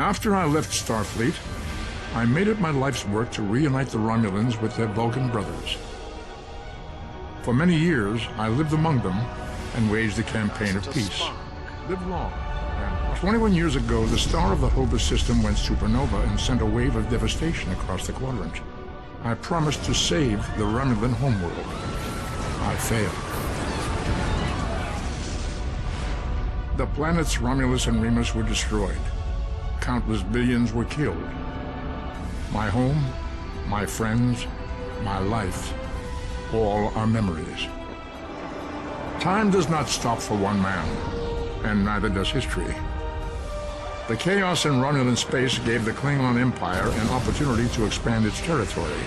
After I left Starfleet, I made it my life's work to reunite the Romulans with their Vulcan brothers. For many years, I lived among them and waged a campaign of peace. Live long. And 21 years ago, the star of the Hova system went supernova and sent a wave of devastation across the quadrant. I promised to save the Romulan homeworld. I failed. The planets Romulus and Remus were destroyed. Countless billions were killed. My home, my friends, my life, all are memories. Time does not stop for one man, and neither does history. The chaos in Romulan space gave the Klingon Empire an opportunity to expand its territory.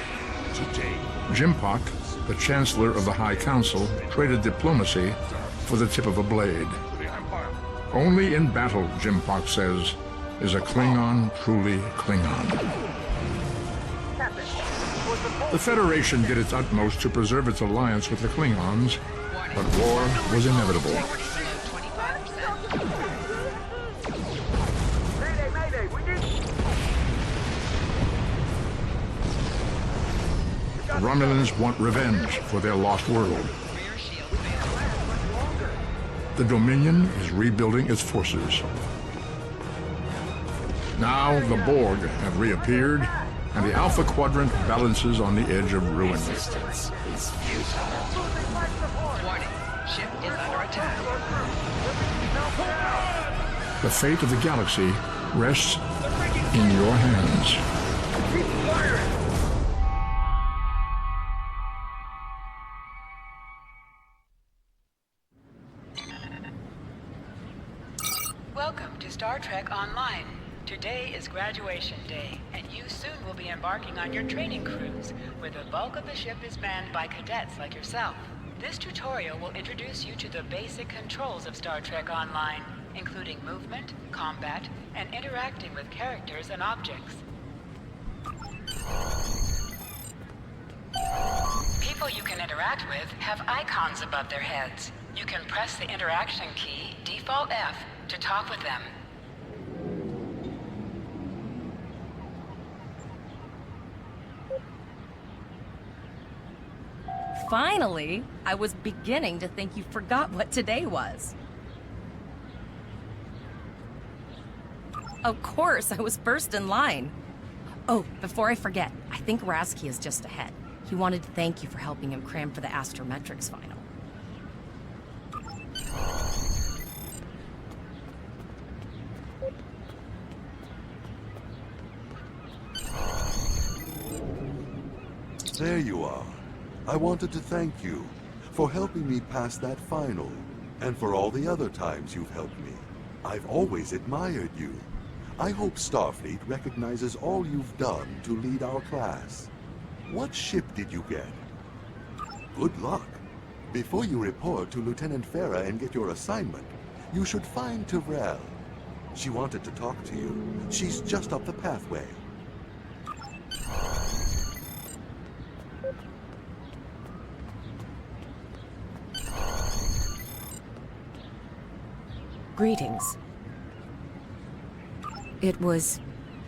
Today, Jimpak, the Chancellor of the High Council, traded diplomacy for the tip of a blade. Only in battle, Jimpak says, is a Klingon truly Klingon. The Federation did its utmost to preserve its alliance with the Klingons, but war was inevitable. The Romulans want revenge for their lost world. The Dominion is rebuilding its forces. Now the Borg have reappeared, and the Alpha Quadrant balances on the edge of ruin. Resistance is futile. Warning, ship is under attack. The fate of the galaxy rests in your hands. Keep firing! Welcome to Star Trek Online. Today is graduation day, and you soon will be embarking on your training cruise, where the bulk of the ship is manned by cadets like yourself. This tutorial will introduce you to the basic controls of Star Trek Online, including movement, combat, and interacting with characters and objects. People you can interact with have icons above their heads. You can press the interaction key, default F, to talk with them. Finally! I was beginning to think you forgot what today was. Of course, I was first in line. Oh, before I forget, I think Rasky is just ahead. He wanted to thank you for helping him cram for the astrometrics final. There you are. I wanted to thank you for helping me pass that final, and for all the other times you've helped me. I've always admired you. I hope Starfleet recognizes all you've done to lead our class. What ship did you get? Good luck. Before you report to Lieutenant Farah and get your assignment, you should find Tyrell. She wanted to talk to you. She's just up the pathway. Greetings. It was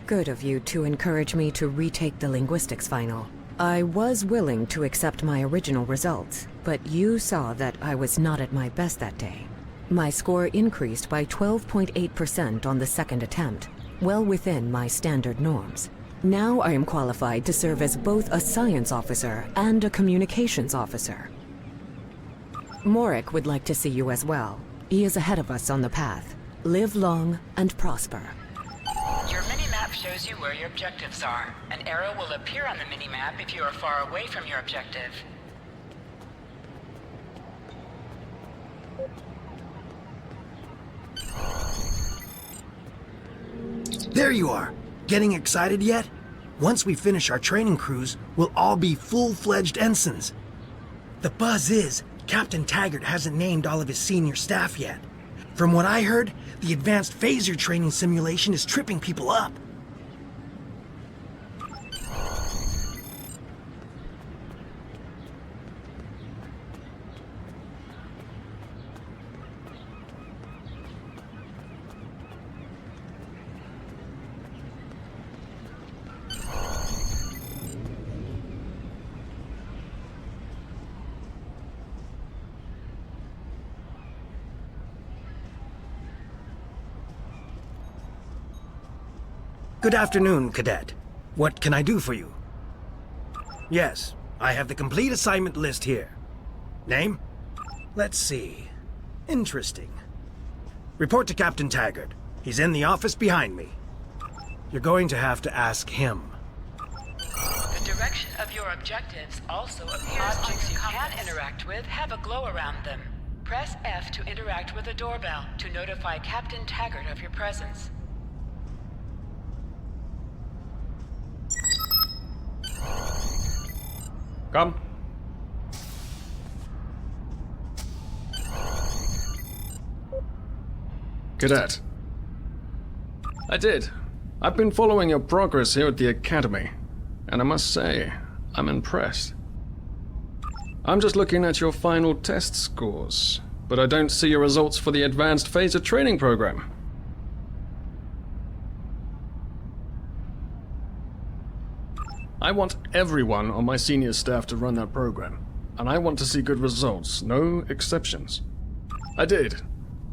good of you to encourage me to retake the linguistics final. I was willing to accept my original results, but you saw that I was not at my best that day. My score increased by 12.8% on the second attempt, well within my standard norms. Now I am qualified to serve as both a science officer and a communications officer. Morik would like to see you as well. He is ahead of us on the path. Live long and prosper. Your mini-map shows you where your objectives are. An arrow will appear on the mini-map if you are far away from your objective. There you are! Getting excited yet? Once we finish our training cruise, we'll all be full-fledged ensigns. The buzz is, Captain Taggart hasn't named all of his senior staff yet. From what I heard, the advanced phaser training simulation is tripping people up. Good afternoon, Cadet. What can I do for you? Yes, I have the complete assignment list here. Name? Let's see. Interesting. Report to Captain Taggart. He's in the office behind me. You're going to have to ask him. The direction of your objectives also appears objects you can interact with have a glow around them. Press F to interact with a doorbell to notify Captain Taggart of your presence. Come. Cadet. I did. I've been following your progress here at the Academy, and I must say, I'm impressed. I'm just looking at your final test scores, but I don't see your results for the Advanced Phaser Training Program. I want everyone on my senior staff to run that program, and I want to see good results, no exceptions. I did.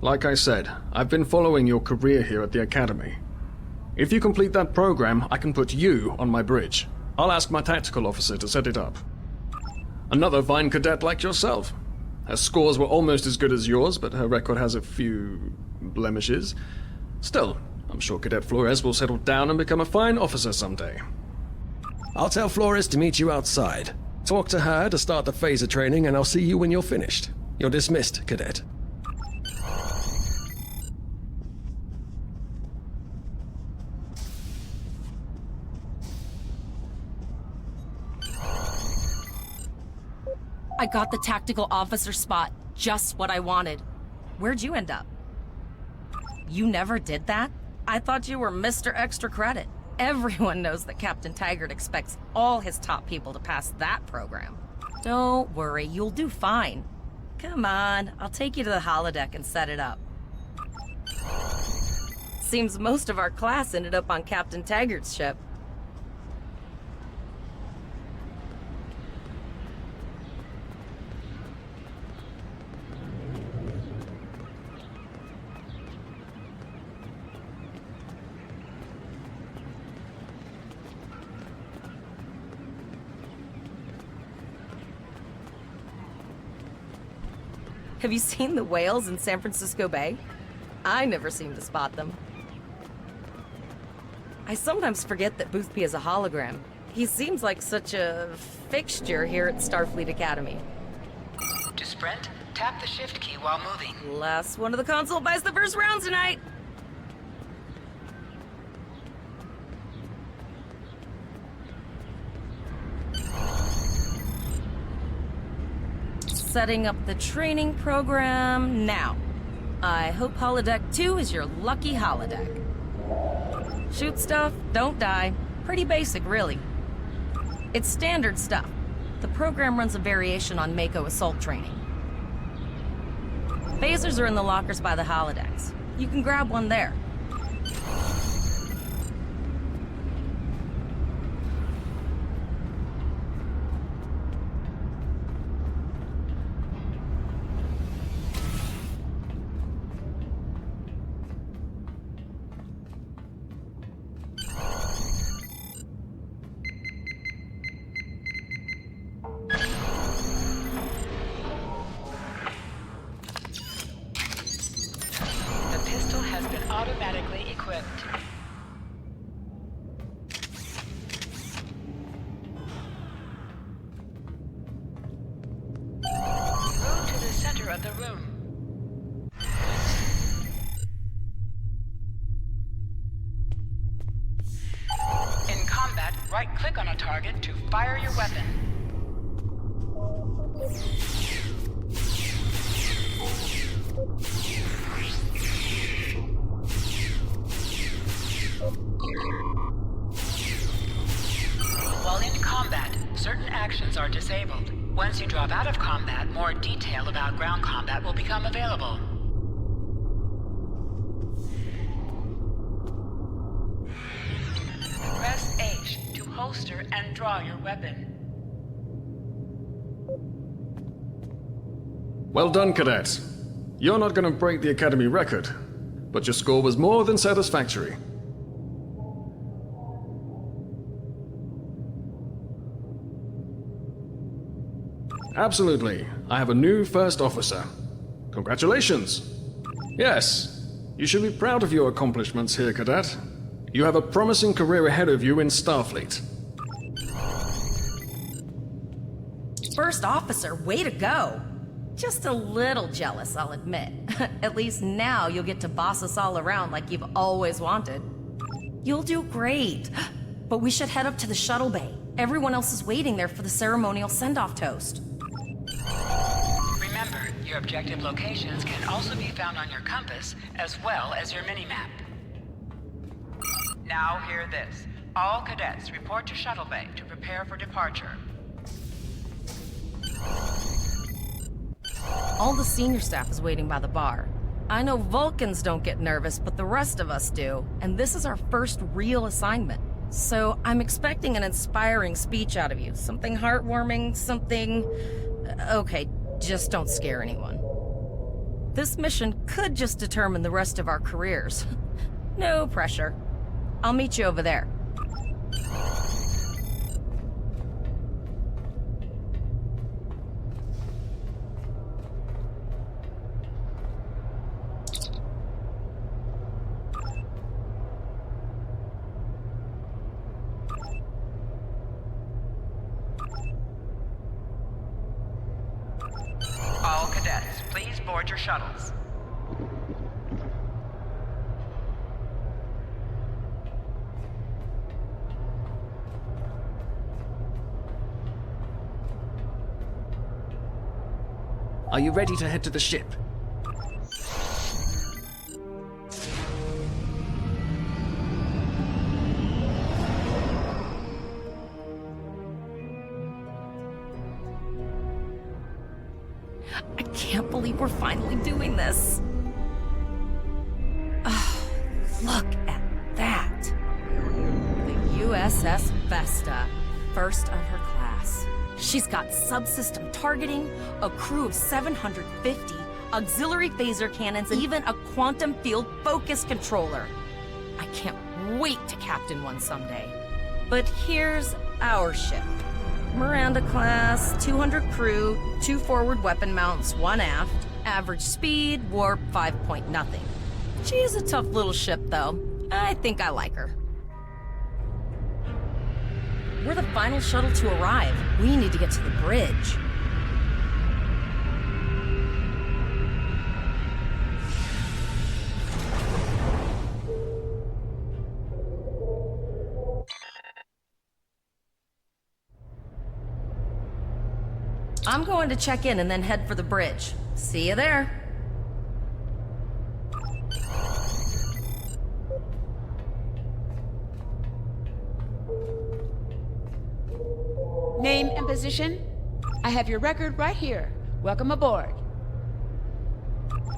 Like I said, I've been following your career here at the Academy. If you complete that program, I can put you on my bridge. I'll ask my tactical officer to set it up. Another fine cadet like yourself. Her scores were almost as good as yours, but her record has a few blemishes. Still, I'm sure Cadet Flores will settle down and become a fine officer someday. I'll tell Flores to meet you outside. Talk to her to start the phaser training, and I'll see you when you're finished. You're dismissed, Cadet. I got the tactical officer spot. Just what I wanted. Where'd you end up? You never did that? I thought you were Mr. Extra Credit. Everyone knows that Captain Taggart expects all his top people to pass that program. Don't worry, you'll do fine. Come on, I'll take you to the holodeck and set it up. Seems most of our class ended up on Captain Taggart's ship. Have you seen the whales in San Francisco Bay? I never seem to spot them. I sometimes forget that Boothby is a hologram. He seems like such a fixture here at StarFleet Academy. To sprint, tap the shift key while moving. Last one of the console buys the first round tonight! Setting up the training program now. I hope Holodeck 2 is your lucky holodeck. Shoot stuff, don't die. Pretty basic, really. It's standard stuff. The program runs a variation on Mako assault training. Phasers are in the lockers by the holodecks. You can grab one there. Automatically equipped. Move to the center of the room. In combat, right-click on a target to fire your weapon. While in combat, certain actions are disabled. Once you drop out of combat, more detail about ground combat will become available. Press H to holster and draw your weapon. Well done, Cadet. You're not going to break the Academy record, but your score was more than satisfactory. Absolutely. I have a new first officer. Congratulations. Yes, you should be proud of your accomplishments here, Cadet. You have a promising career ahead of you in StarFleet. First officer, way to go. Just a little jealous, I'll admit. At least now you'll get to boss us all around like you've always wanted. You'll do great. But we should head up to the shuttle bay. Everyone else is waiting there for the ceremonial send-off toast. Remember, your objective locations can also be found on your compass as well as your mini-map. Now hear this. All cadets report to shuttle bay to prepare for departure. All the senior staff is waiting by the bar. I know Vulcans don't get nervous, but the rest of us do, and this is our first real assignment. So I'm expecting an inspiring speech out of you. Something heartwarming, something... Okay, just don't scare anyone. This mission could just determine the rest of our careers. No pressure. I'll meet you over there. All cadets, please board your shuttles. Are you ready to head to the ship? I can't believe we're finally doing this. Oh, look at that. The USS Vesta, first of her class. She's got subsystem targeting, a crew of 750, auxiliary phaser cannons, and even a quantum field focus controller. I can't wait to captain one someday. But here's our ship. Miranda class, 200 crew, 2 forward weapon mounts, 1 aft, average speed, warp 5.0. She's a tough little ship, though. I think I like her. We're the final shuttle to arrive. We need to get to the bridge. I'm going to check in and then head for the bridge. See you there. Name and position? I have your record right here. Welcome aboard.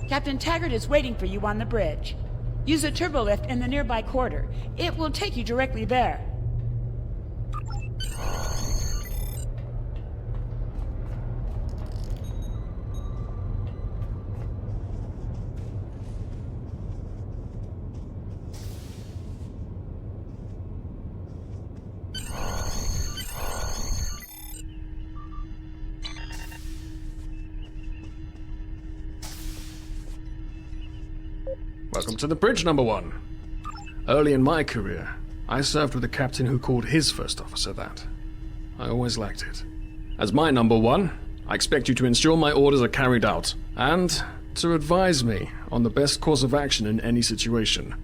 Captain Taggart is waiting for you on the bridge. Use a turbolift in the nearby quarter. It will take you directly there. Welcome to the bridge, number 1. Early in my career, I served with a captain who called his first officer that. I always liked it. As my number 1, I expect you to ensure my orders are carried out, and to advise me on the best course of action in any situation.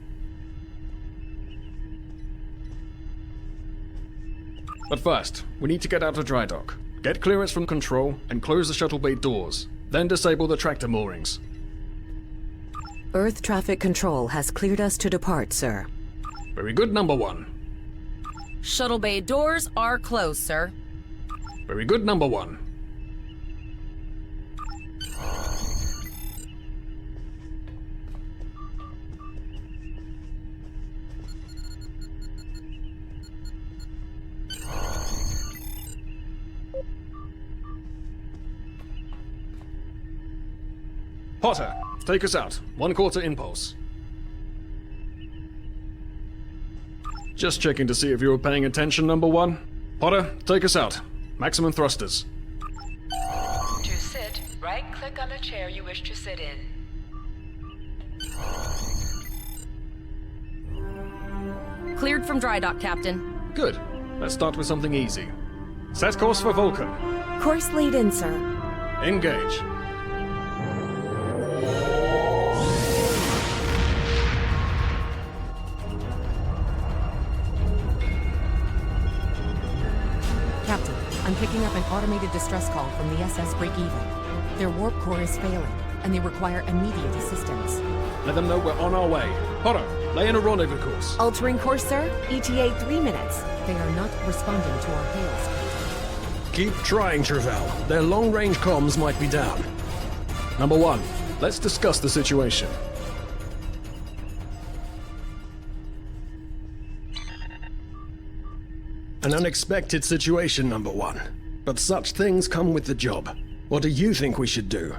But first, we need to get out of dry dock, get clearance from control, and close the shuttle bay doors, then disable the tractor moorings. Earth traffic control has cleared us to depart, sir. Very good, number 1. Shuttle bay doors are closed, sir. Very good, number 1. Potter, take us out. 1/4 impulse. Just checking to see if you were paying attention, number 1. Potter, take us out. Maximum thrusters. chair you wish to sit in. Cleared from dry dock, Captain. Good. Let's start with something easy. Set course for Vulcan. Course lead in, sir. Engage. Captain, I'm picking up an automated distress call from the SS Breakeven. Their warp core is failing, and they require immediate assistance. Let them know we're on our way. Potter, lay in a rendezvous course. Altering course, sir. ETA 3 minutes. They are not responding to our hails. Keep trying, Travell. Their long-range comms might be down. Number 1, let's discuss the situation. An unexpected situation, Number 1. But such things come with the job. What do you think we should do?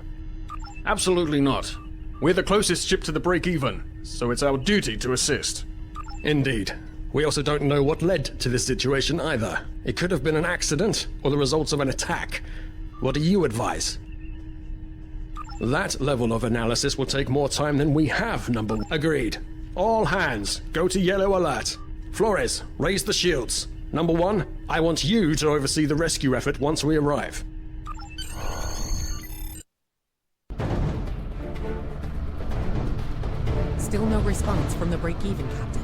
Absolutely not. We're the closest ship to the break-even, so it's our duty to assist. Indeed. We also don't know what led to this situation either. It could have been an accident, or the results of an attack. What do you advise? That level of analysis will take more time than we have, Number 1. Agreed. All hands, go to yellow alert. Flores, raise the shields. Number 1, I want you to oversee the rescue effort once we arrive. Still no response from the Breakeven, Captain.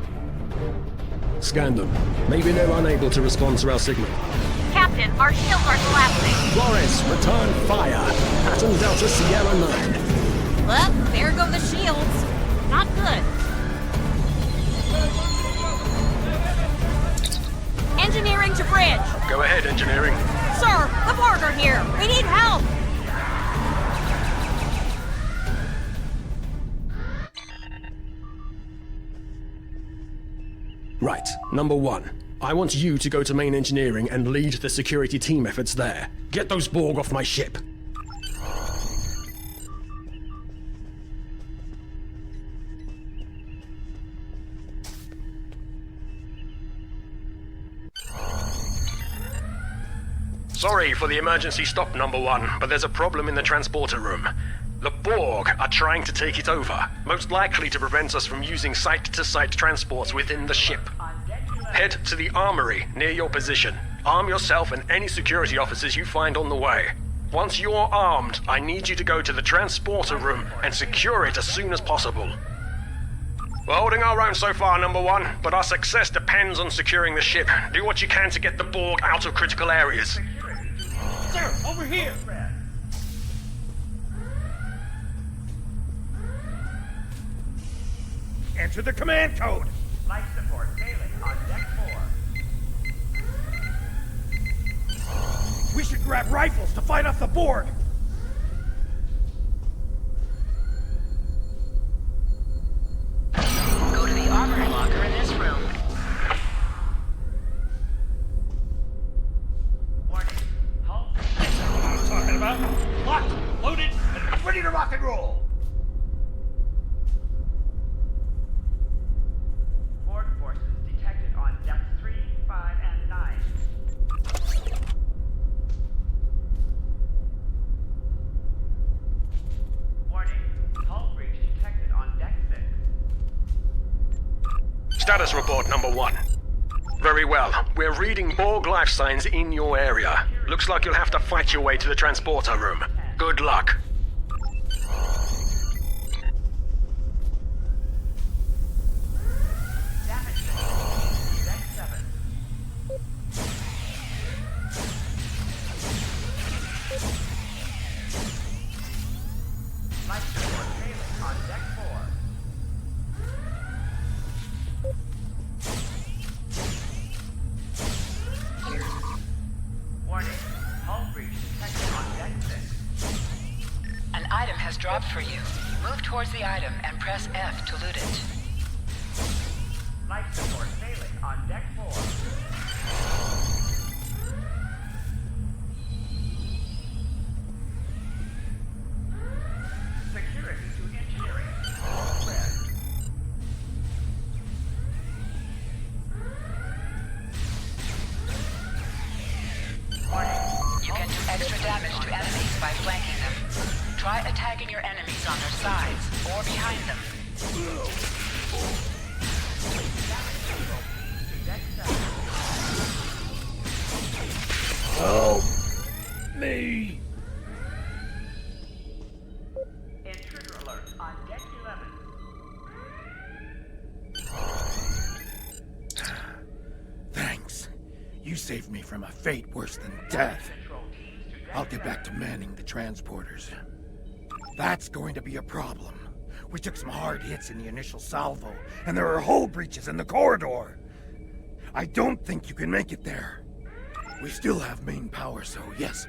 Scan them. Maybe they're unable to respond to our signal. Captain, our shields are collapsing. Flores, return fire. Pattern Delta Sierra 9. Well, there go the shields. Not good. Engineering to bridge. Go ahead, engineering. Sir, the Borg are here. We need help. Right. Number 1. I want you to go to main engineering and lead the security team efforts there. Get those Borg off my ship. Sorry for the emergency stop, Number 1, but there's a problem in the transporter room. The Borg are trying to take it over, most likely to prevent us from using site-to-site transports within the ship. Head to the armory near your position. Arm yourself and any security officers you find on the way. Once you're armed, I need you to go to the transporter room and secure it as soon as possible. We're holding our own so far, Number 1, but our success depends on securing the ship. Do what you can to get the Borg out of critical areas. Sir, over here! Enter the command code! Life support failing on deck 4. We should grab rifles to fight off the Borg! Go to the armor locker in this room. Warning. Halt. That's what I'm talking about! Locked, loaded, and ready to rock and roll! Borg forces detected on depth 3, 5, and 9. Warning. Hull breach detected on deck 6. Status report, Number 1. Very well. We're reading Borg life signs in your area. Looks like you'll have to fight your way to the transporter room. Good luck. Damage signal. Deck 7. Life support failing on deck 4. Warning. Hull breach detected on deck 6. An item has dropped for you. Move towards the item and press F to loot it. Life support failing on deck 4. Security to engineering. All clear. You can do extra damage to enemies by flanking them. Try Try attacking your enemies on their sides or behind them. Help me! Intruder alert on deck 11. Thanks. You saved me from a fate worse than death. I'll get back to manning the transporters. That's going to be a problem. We took some hard hits in the initial salvo, and there are hull breaches in the corridor. I don't think you can make it there. We still have main power, so yes,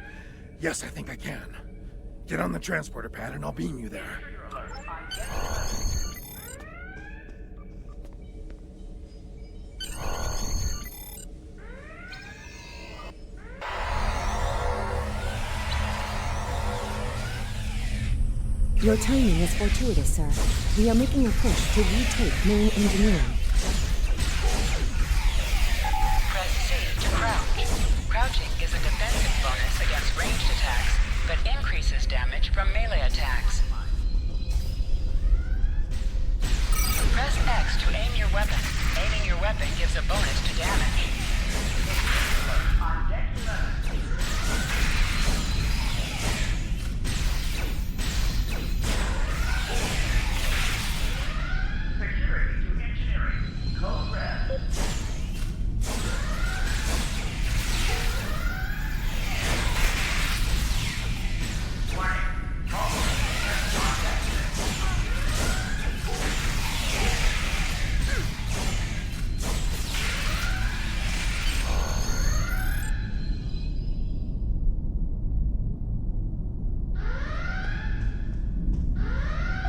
I think I can. Get on the transporter pad and I'll beam you there. Your timing is fortuitous, sir. We are making a push to retake main engineering. Press C to crouch. Crouching is a defensive bonus against ranged attacks, but increases damage from melee attacks. Press X to aim your weapon. Aiming your weapon gives a bonus to damage. On deck 11. Security to engineering. Code red. Warning. Call on deck 6.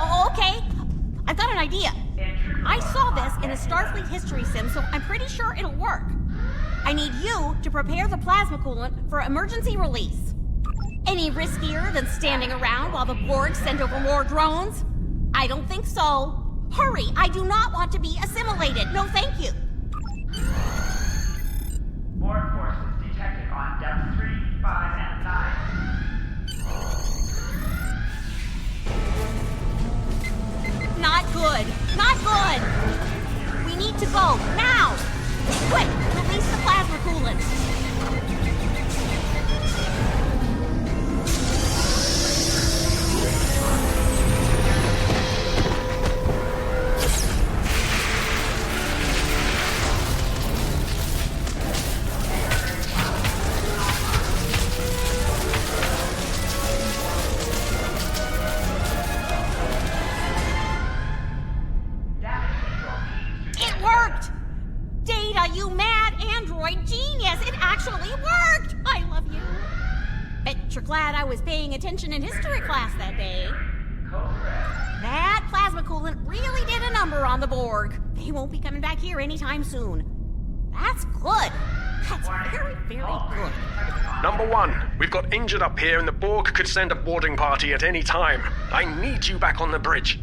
Oh, okay. I've got an idea. I saw this in a StarFleet history sim, so I'm pretty sure it'll work. I need you to prepare the plasma coolant for emergency release. Any riskier than standing around while the Borg send over more drones? I don't think so. Hurry, I do not want to be assimilated. No, thank you. Borg forces detected on depth 3, 5, and 9. Not good. Not good. We need to go now. Quick, release the plasma coolant. It worked! Data, you mad android genius! It actually worked! I love you. Bet you're glad I was paying attention in history class that day. That plasma coolant really did a number on the Borg. They won't be coming back here anytime soon. That's good. That's very, very good. Number 1, we've got injured up here and the Borg could send a boarding party at any time. I need you back on the bridge.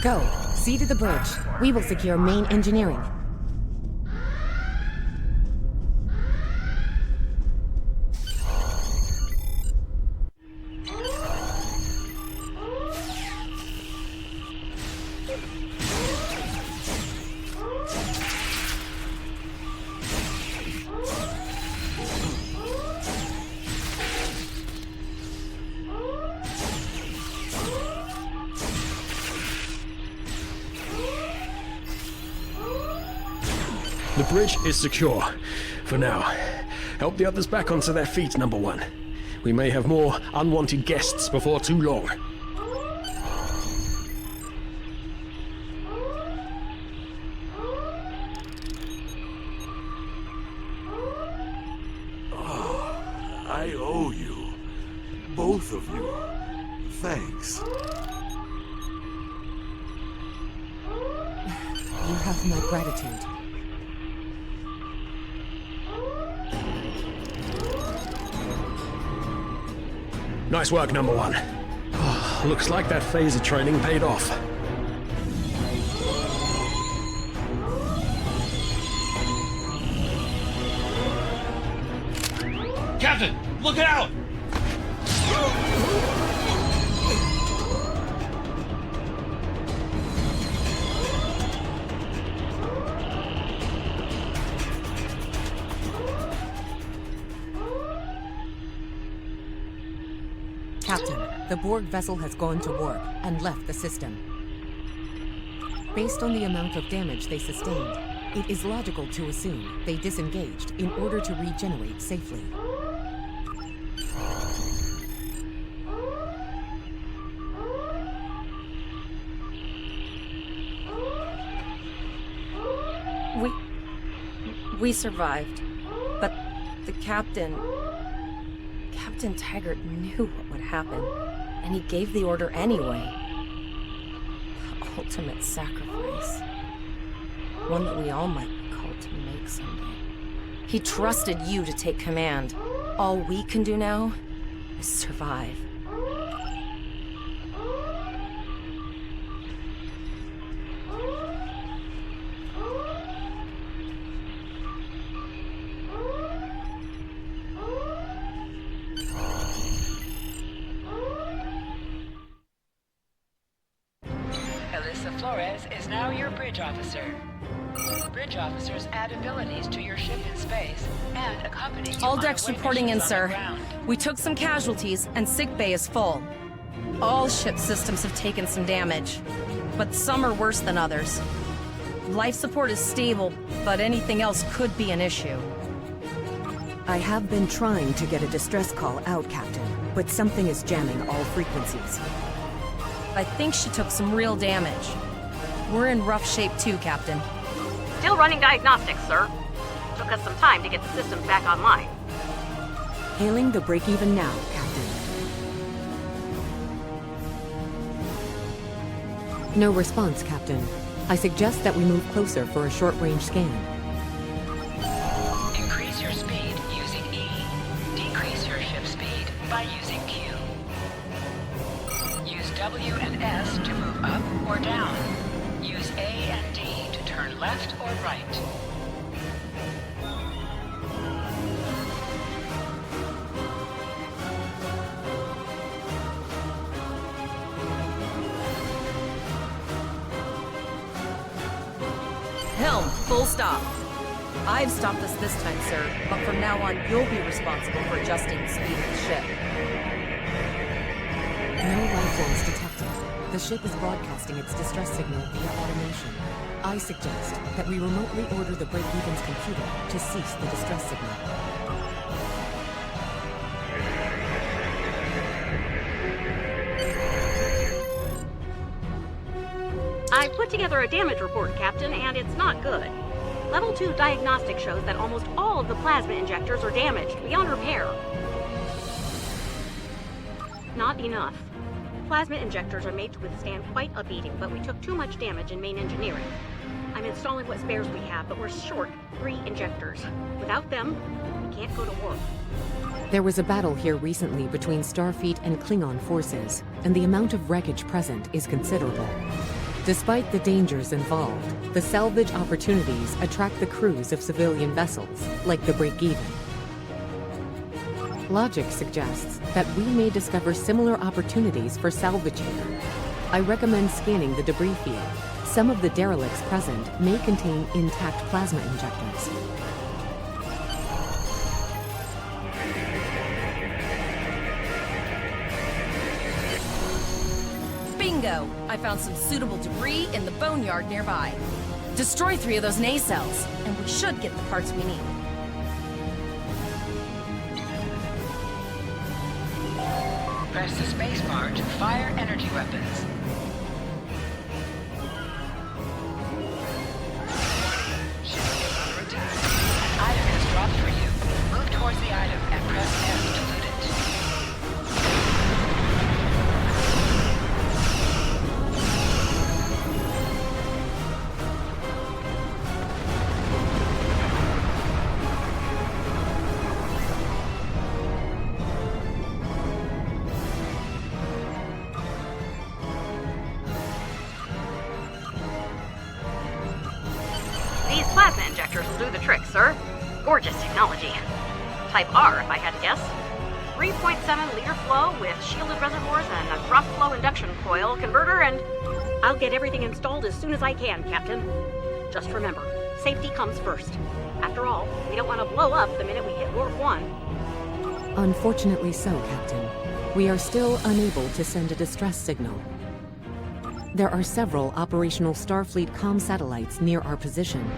Go. See to the bridge. We will secure main engineering. The bridge is secure. For now. Help the others back onto their feet, Number 1. We may have more unwanted guests before too long. I owe you. Both of you. Thanks. You have my gratitude. Nice work, Number 1. Oh, looks like that phaser training paid off. Captain, look out! Captain, the Borg vessel has gone to warp and left the system. Based on the amount of damage they sustained, it is logical to assume they disengaged in order to regenerate safely. We survived, but the Captain Taggart knew what would happen, and he gave the order anyway. The ultimate sacrifice. One that we all might be called to make someday. He trusted you to take command. All we can do now is survive. Flores is now your bridge officer. Bridge officers add abilities to your ship in space and accompany you All on decks away reporting in, missions on the sir. ground. We took some casualties, and sickbay is full. All ship systems have taken some damage, but some are worse than others. Life support is stable, but anything else could be an issue. I have been trying to get a distress call out, Captain, but something is jamming all frequencies. I think she took some real damage. We're in rough shape too, Captain. Still running diagnostics, sir. Took us some time to get the systems back online. Hailing the break-even now, Captain. No response, Captain. I suggest that we move closer for a short-range scan. Increase your speed using E. Decrease your ship speed by using Q. Use W and S to move up or down. Use A and D to turn left or right. Helm, full stop. I've stopped us this time, sir, but from now on, you'll be responsible for adjusting the speed of the ship. No life forms detected. The ship is broadcasting its distress signal via automation. I suggest that we remotely order the break-even's computer to cease the distress signal. I put together a damage report, Captain, and it's not good. Level 2 diagnostic shows that almost all of the plasma injectors are damaged beyond repair. Not enough. Plasma injectors are made to withstand quite a beating, but we took too much damage in main engineering. I'm installing what spares we have, but we're short 3 injectors. Without them, we can't go to work. There was a battle here recently between Starfleet and Klingon forces, and the amount of wreckage present is considerable. Despite the dangers involved, the salvage opportunities attract the crews of civilian vessels, like the Break-Even. Logic suggests that we may discover similar opportunities for salvage here. I recommend scanning the debris field. Some of the derelicts present may contain intact plasma injectors. Bingo! I found some suitable debris in the boneyard nearby. Destroy 3 of those nacelles, and we should get the parts we need. Press the spacebar to fire energy weapons. Ship is under attack. An item has dropped for you. Move towards the item and press F to loot it. These plasma injectors will do the trick, sir. Gorgeous technology. Type R, if I had to guess. 3.7 liter flow with shielded reservoirs and a drop flow induction coil converter, and I'll get everything installed as soon as I can, Captain. Just remember, safety comes first. After all, we don't want to blow up the minute we hit Warp 1. Unfortunately so, Captain. We are still unable to send a distress signal. There are several operational Starfleet comm satellites near our position.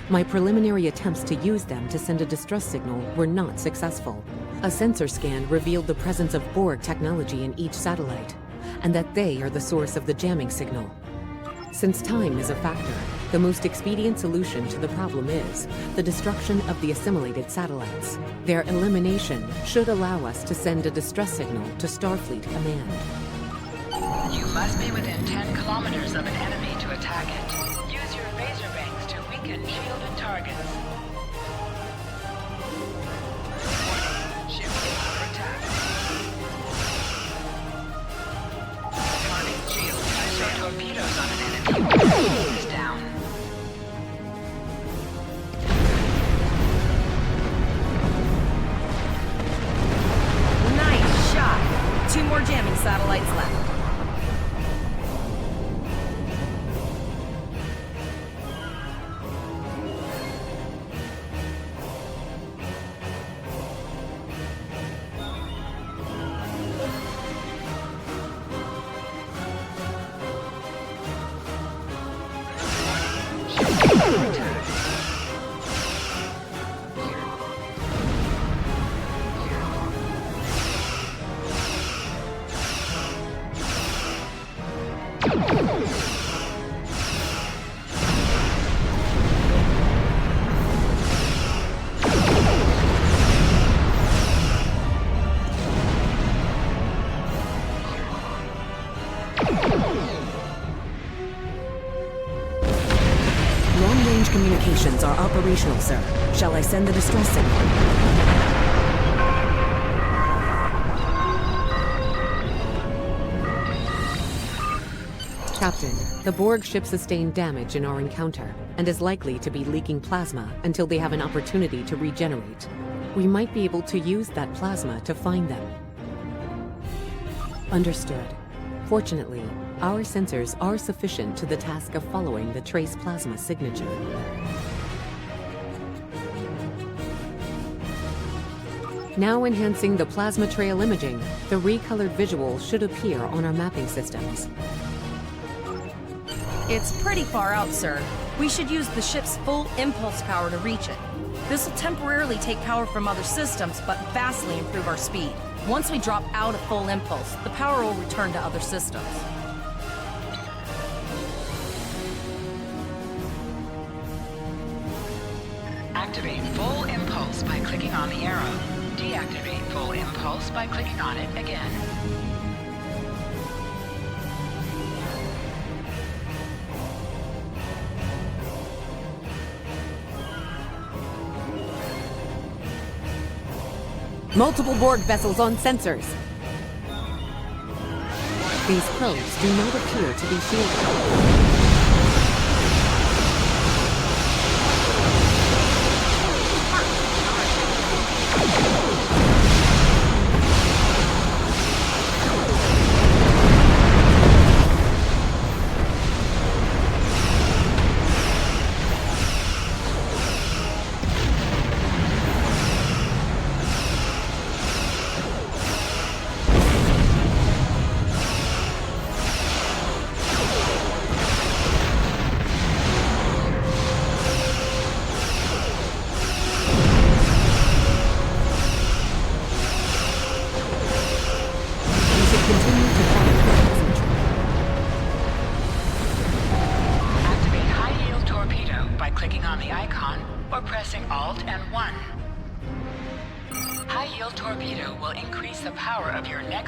My preliminary attempts to use them to send a distress signal were not successful. A sensor scan revealed the presence of Borg technology in each satellite, and that they are the source of the jamming signal. Since time is a factor, the most expedient solution to the problem is the destruction of the assimilated satellites. Their elimination should allow us to send a distress signal to Starfleet Command. You must be within 10 kilometers of an enemy to attack it. Use your laser bangs to weaken shielded targets. Warning, ship is under attack. Target shield. I saw torpedoes on an enemy. Is down. Nice shot. 2 more jamming satellites left. Long-range communications are operational, sir. Shall I send the distress signal? Captain, the Borg ship sustained damage in our encounter and is likely to be leaking plasma until they have an opportunity to regenerate. We might be able to use that plasma to find them. Understood. Fortunately, our sensors are sufficient to the task of following the trace plasma signature. Now enhancing the plasma trail imaging, the recolored visual should appear on our mapping systems. It's pretty far out, sir. We should use the ship's full impulse power to reach it. This will temporarily take power from other systems, but vastly improve our speed. Once we drop out of full impulse, the power will return to other systems. Activate full impulse by clicking on the arrow. Deactivate full impulse by clicking on it again. Multiple Borg vessels on sensors. These probes do not appear to be shielded.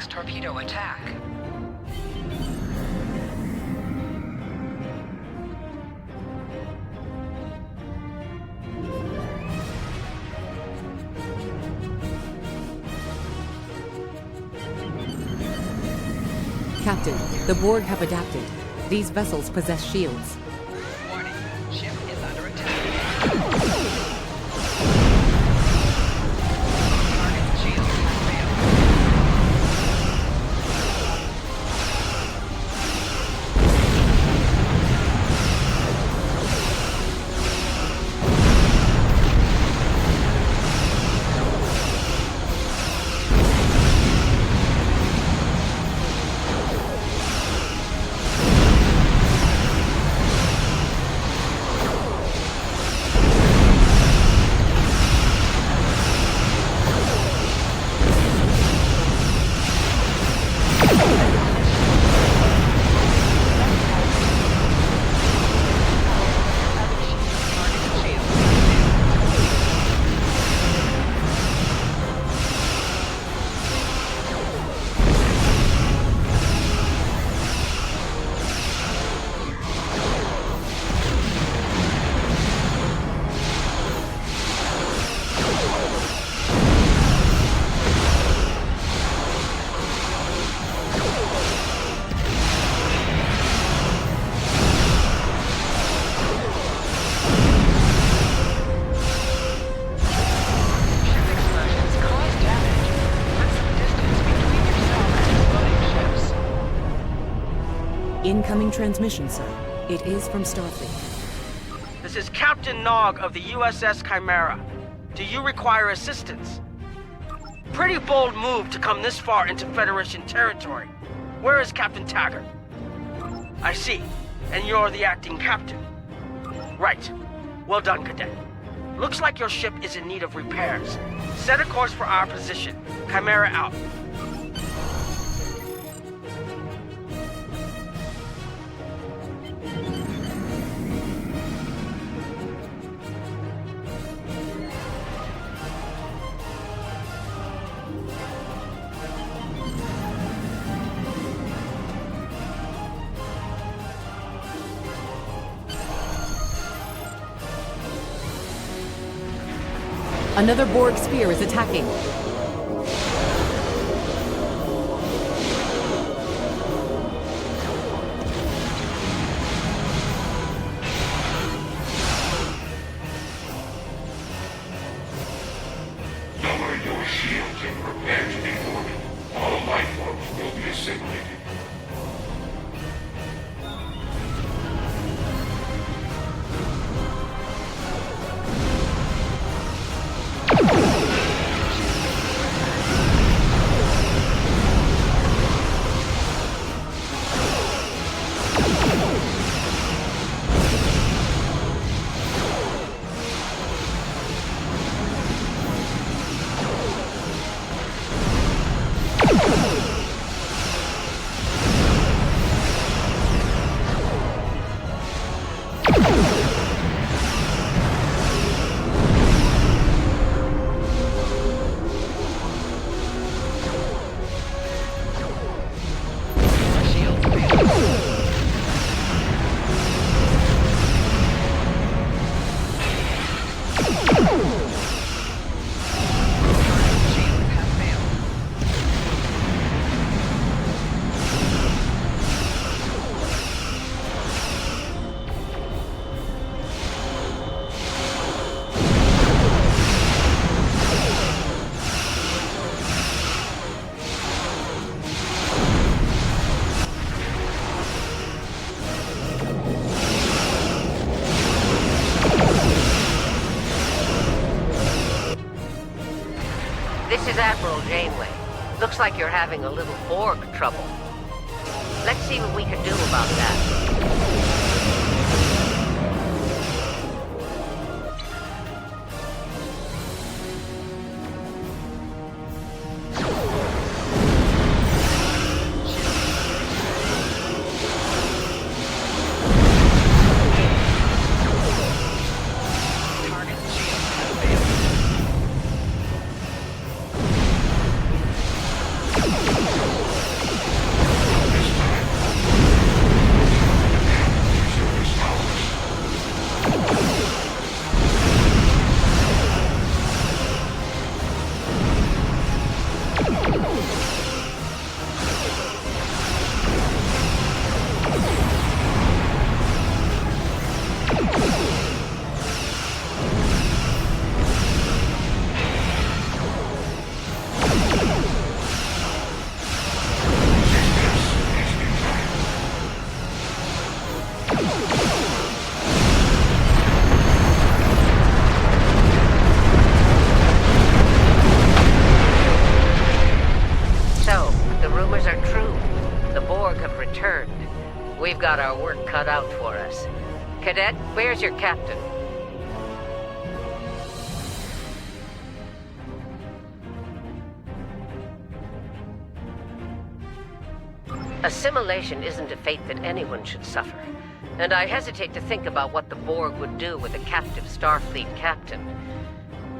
Torpedo attack. Captain, the Borg have adapted. These vessels possess shields. Warning, ship is under attack. Target shield has failed. Incoming transmission, sir. It is from StarFleet. This is Captain Nog of the USS Chimera. Do you require assistance? Pretty bold move to come this far into Federation territory. Where is Captain Taggart? I see. And you're the acting captain. Right. Well done, Cadet. Looks like your ship is in need of repairs. Set a course for our position. Chimera out. Another Borg sphere is attacking. Lower your shields and prepare to deform. All life forms will be assimilated. This is Admiral Janeway. Looks like you're having a little Borg trouble. Let's see what we can do about that. We've got our work cut out for us. Cadet, where's your captain? Assimilation isn't a fate that anyone should suffer, and I hesitate to think about what the Borg would do with a captive Starfleet captain.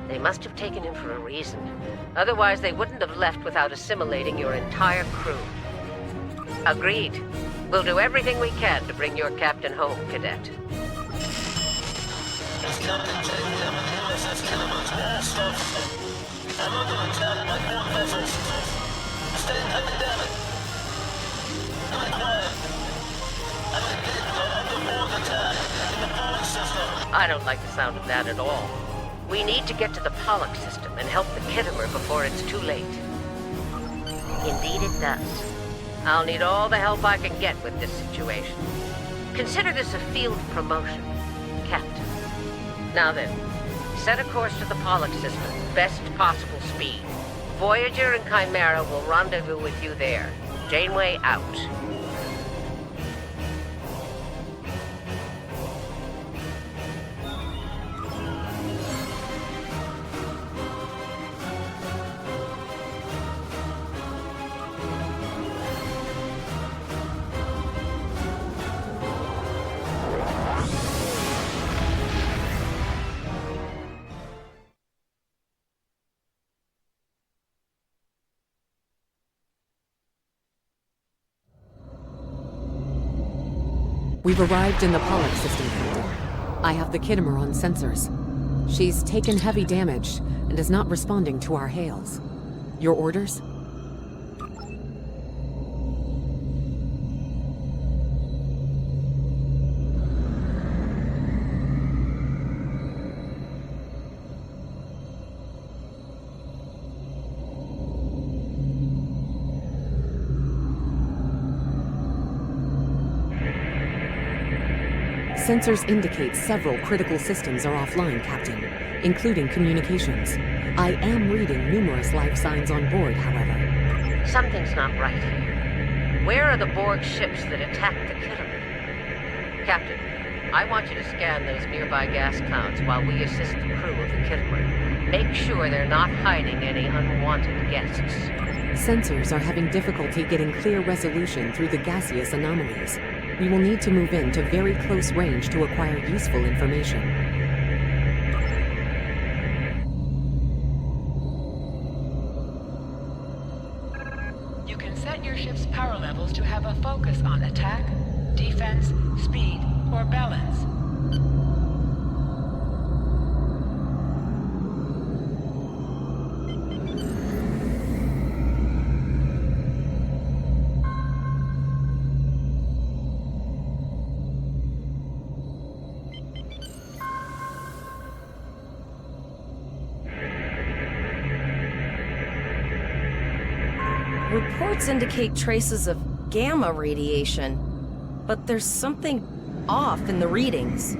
They must have taken him for a reason. Otherwise, they wouldn't have left without assimilating your entire crew. Agreed. We'll do everything we can to bring your captain home, Cadet. It's Captain Taggart of the USS Calamus, all Starfleet. I'm under attack by Borg vessels. Stay academic. I'm quiet. I'm engaged under Borg attack in the Borg system. I don't like the sound of that at all. We need to get to the Pollock system and help the Kittimer before it's too late. Indeed it does. I'll need all the help I can get with this situation. Consider this a field promotion, Captain. Now then, set a course to the Pollux system, best possible speed. Voyager and Chimera will rendezvous with you there. Janeway out. We've arrived in the Pollux system, Captain. I have the Kittimer on sensors. She's taken heavy damage and is not responding to our hails. Your orders? Sensors indicate several critical systems are offline, Captain, including communications. I am reading numerous life signs on board, however. Something's not right here. Where are the Borg ships that attacked the Kittimer? Captain, I want you to scan those nearby gas clouds while we assist the crew of the Kittimer. Make sure they're not hiding any unwanted guests. Sensors are having difficulty getting clear resolution through the gaseous anomalies. We will need to move in to very close range to acquire useful information. You can set your ship's power levels to have a focus on attack, defense, speed, or balance. Reports indicate traces of gamma radiation, but there's something off in the readings.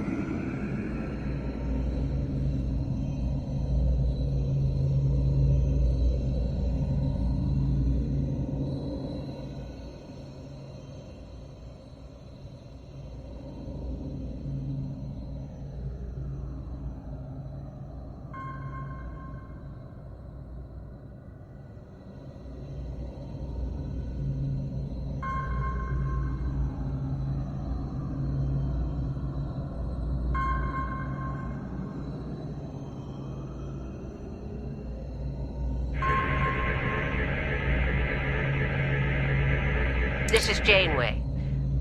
This is Janeway.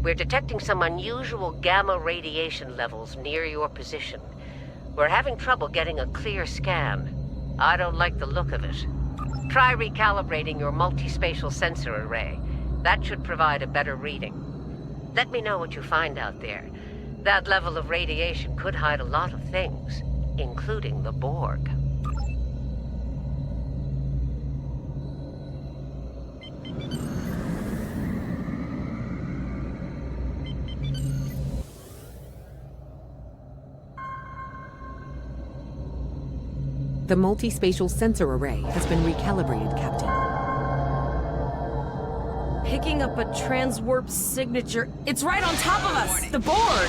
We're detecting some unusual gamma radiation levels near your position. We're having trouble getting a clear scan. I don't like the look of it. Try recalibrating your multispatial sensor array. That should provide a better reading. Let me know what you find out there. That level of radiation could hide a lot of things, including the Borg. The multispatial sensor array has been recalibrated, Captain. Picking up a transwarp signature. It's right on top of us! The Borg!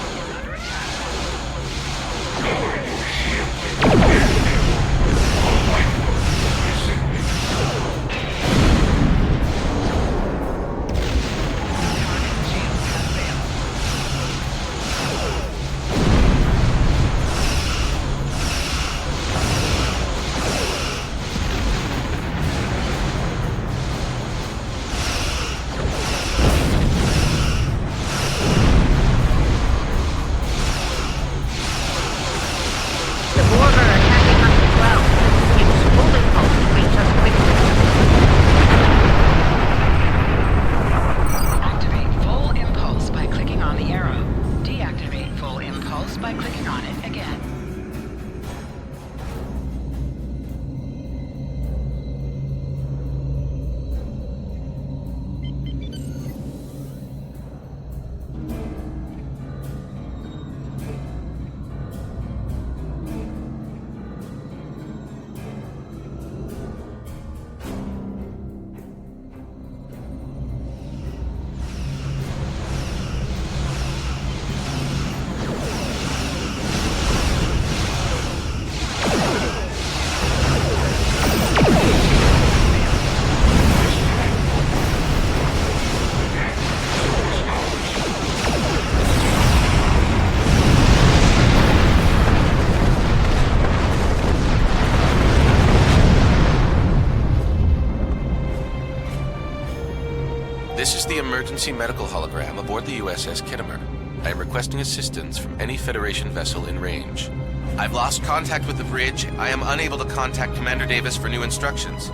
This is the emergency medical hologram aboard the USS Kittimer. I am requesting assistance from any Federation vessel in range. I've lost contact with the bridge. I am unable to contact Commander Davis for new instructions.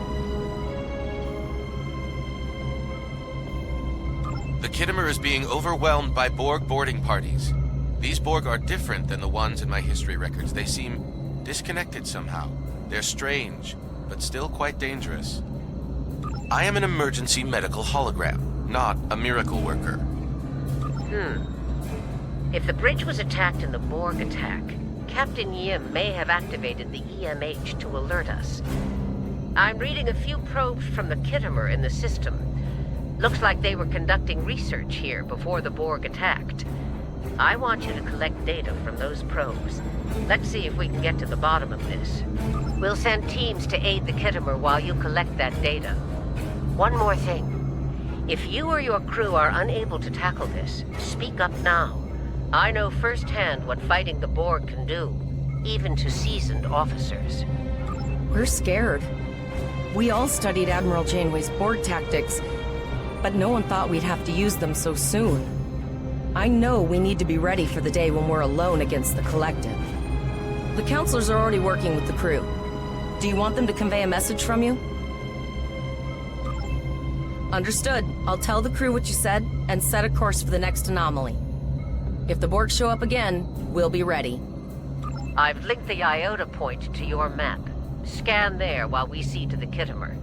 The Kittimer is being overwhelmed by Borg boarding parties. These Borg are different than the ones in my history records. They seem disconnected somehow. They're strange, but still quite dangerous. I am an emergency medical hologram, not a miracle worker. If the bridge was attacked in the Borg attack, Captain Yim may have activated the EMH to alert us. I'm reading a few probes from the Kittimer in the system. Looks like they were conducting research here before the Borg attacked. I want you to collect data from those probes. Let's see if we can get to the bottom of this. We'll send teams to aid the Kittimer while you collect that data. One more thing. If you or your crew are unable to tackle this, speak up now. I know firsthand what fighting the Borg can do, even to seasoned officers. We're scared. We all studied Admiral Janeway's Borg tactics, but no one thought we'd have to use them so soon. I know we need to be ready for the day when we're alone against the Collective. The counselors are already working with the crew. Do you want them to convey a message from you? Understood. I'll tell the crew what you said and set a course for the next anomaly. If the Borg show up again, we'll be ready. I've linked the Iota point to your map. Scan there while we see to the Kittimer.